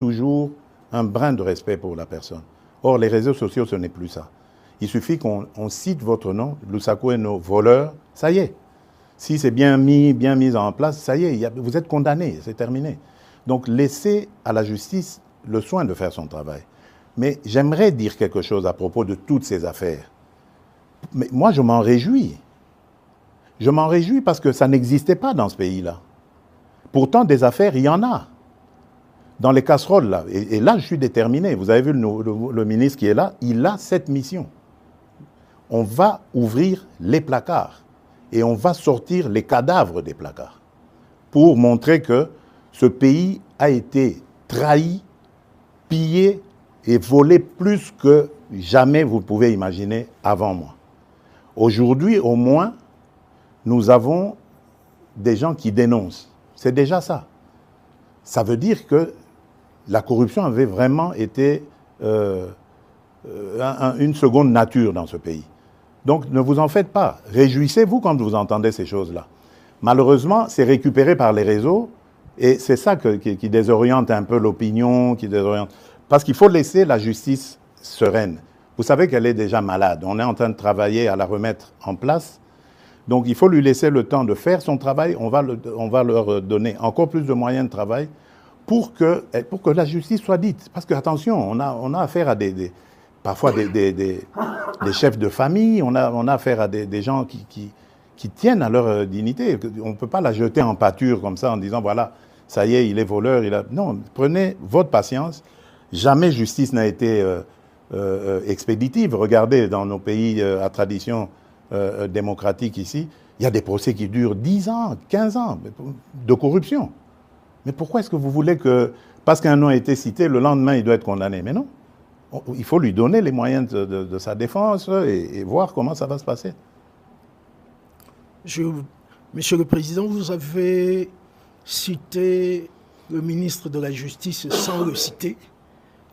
toujours un brin de respect pour la personne. Or, les réseaux sociaux, ce n'est plus ça. Il suffit qu'on cite votre nom, Lusako et nos voleurs, ça y est. Si c'est bien mis en place, ça y est, vous êtes condamné, c'est terminé. Donc, laissez à la justice le soin de faire son travail. Mais j'aimerais dire quelque chose à propos de toutes ces affaires. Mais moi, je m'en réjouis. Je m'en réjouis parce que ça n'existait pas dans ce pays-là. Pourtant, des affaires, il y en a. Dans les casseroles, là. Et là, je suis déterminé. Vous avez vu le ministre qui est là, il a cette mission. On va ouvrir les placards et on va sortir les cadavres des placards pour montrer que ce pays a été trahi, pillé et volé plus que jamais vous pouvez imaginer avant moi. Aujourd'hui, au moins, nous avons des gens qui dénoncent. C'est déjà ça. Ça veut dire que la corruption avait vraiment été une seconde nature dans ce pays. Donc ne vous en faites pas. Réjouissez-vous quand vous entendez ces choses-là. Malheureusement, c'est récupéré par les réseaux et c'est ça qui désoriente un peu l'opinion, parce qu'il faut laisser la justice sereine. Vous savez qu'elle est déjà malade. On est en train de travailler à la remettre en place. Donc il faut lui laisser le temps de faire son travail. On va leur donner encore plus de moyens de travail pour que la justice soit dite. Parce que, attention, on a affaire à parfois des chefs de famille, on a affaire à des gens qui tiennent à leur dignité. On ne peut pas la jeter en pâture comme ça en disant, voilà, ça y est, il est voleur. Non, prenez votre patience. Jamais justice n'a été expéditive. Regardez, dans nos pays à tradition démocratique ici, il y a des procès qui durent 10 ans, 15 ans de corruption. Mais pourquoi est-ce que vous voulez que, parce qu'un nom a été cité, le lendemain, il doit être condamné? Mais non. Il faut lui donner les moyens de sa défense et voir comment ça va se passer. Monsieur le Président, vous avez cité le ministre de la Justice sans le citer.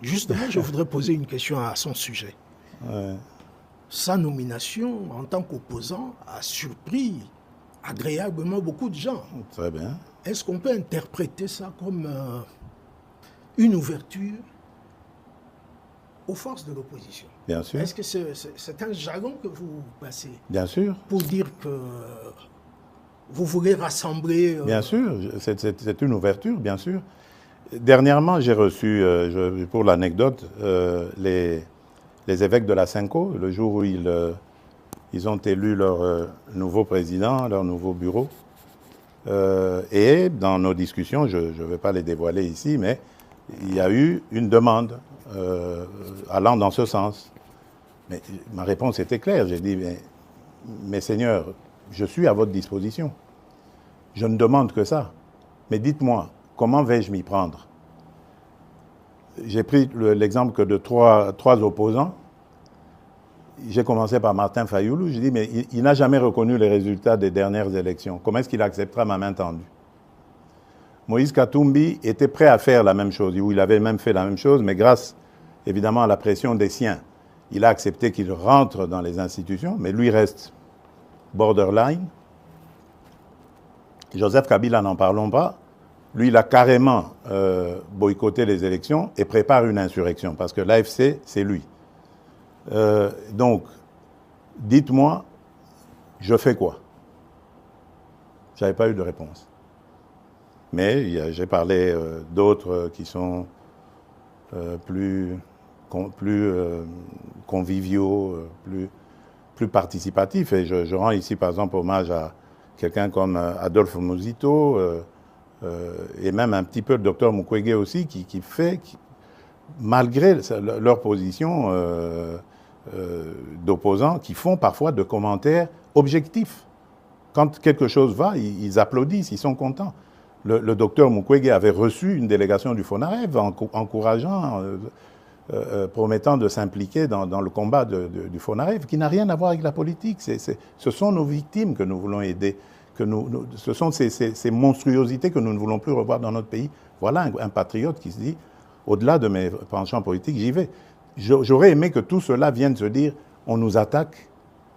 Justement, je voudrais poser une question à son sujet. Ouais. Sa nomination en tant qu'opposant a surpris agréablement beaucoup de gens. Très bien. Est-ce qu'on peut interpréter ça comme une ouverture aux forces de l'opposition? Bien sûr. Est-ce que c'est un jargon que vous passez? Bien sûr. Pour dire que vous voulez rassembler... Bien sûr, c'est une ouverture, bien sûr. Dernièrement, j'ai reçu, pour l'anecdote, les évêques de la Cinco, le jour où ils ont élu leur nouveau président, leur nouveau bureau. Et dans nos discussions, je ne vais pas les dévoiler ici, mais il y a eu une demande allant dans ce sens. Mais ma réponse était claire. J'ai dit, mais Seigneur, je suis à votre disposition. Je ne demande que ça. Mais dites-moi, comment vais-je m'y prendre? J'ai pris l'exemple que de trois opposants. J'ai commencé par Martin Fayoulou. J'ai dit, mais il n'a jamais reconnu les résultats des dernières élections. Comment est-ce qu'il acceptera ma main tendue? Moïse Katumbi était prêt à faire la même chose. Il avait même fait la même chose, mais grâce, évidemment, à la pression des siens, il a accepté qu'il rentre dans les institutions, mais lui reste borderline. Joseph Kabila, n'en parlons pas. Lui, il a carrément boycotté les élections et prépare une insurrection, parce que l'AFC, c'est lui. Donc, dites-moi, je fais quoi? Je n'avais pas eu de réponse. Mais j'ai parlé d'autres qui sont plus conviviaux, plus participatifs. Et je rends ici, par exemple, hommage à quelqu'un comme Adolphe Muzito et même un petit peu le docteur Mukwege aussi, malgré leur position d'opposants, qui font parfois de commentaires objectifs. Quand quelque chose va, ils applaudissent, ils sont contents. Le docteur Mukwege avait reçu une délégation du FONAREV encourageant, promettant de s'impliquer dans le combat du FONAREV, qui n'a rien à voir avec la politique. Ce sont nos victimes que nous voulons aider. Ce sont ces monstruosités que nous ne voulons plus revoir dans notre pays. Voilà un patriote qui se dit, au-delà de mes penchants politiques, j'y vais. J'aurais aimé que tout cela vienne se dire, on nous attaque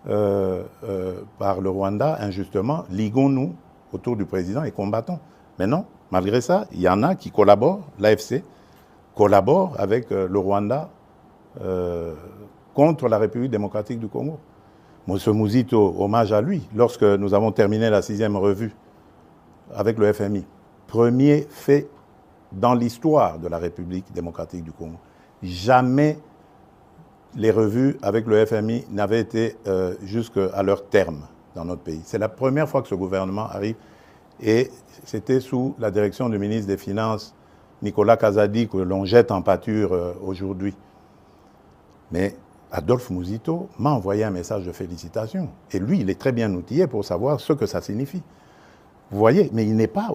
par le Rwanda injustement, liguons-nous autour du président et combattons. Mais non, malgré ça, il y en a qui collaborent, l'AFC, collabore avec le Rwanda contre la République démocratique du Congo. M. Mouzito, hommage à lui, lorsque nous avons terminé la 6e revue avec le FMI. Premier fait dans l'histoire de la République démocratique du Congo. Jamais les revues avec le FMI n'avaient été jusqu'à leur terme dans notre pays. C'est la première fois que ce gouvernement arrive et c'était sous la direction du ministre des Finances, Nicolas Kazadi, que l'on jette en pâture aujourd'hui. Mais Adolphe Mouzito m'a envoyé un message de félicitations. Et lui, il est très bien outillé pour savoir ce que ça signifie. Vous voyez, mais il n'est pas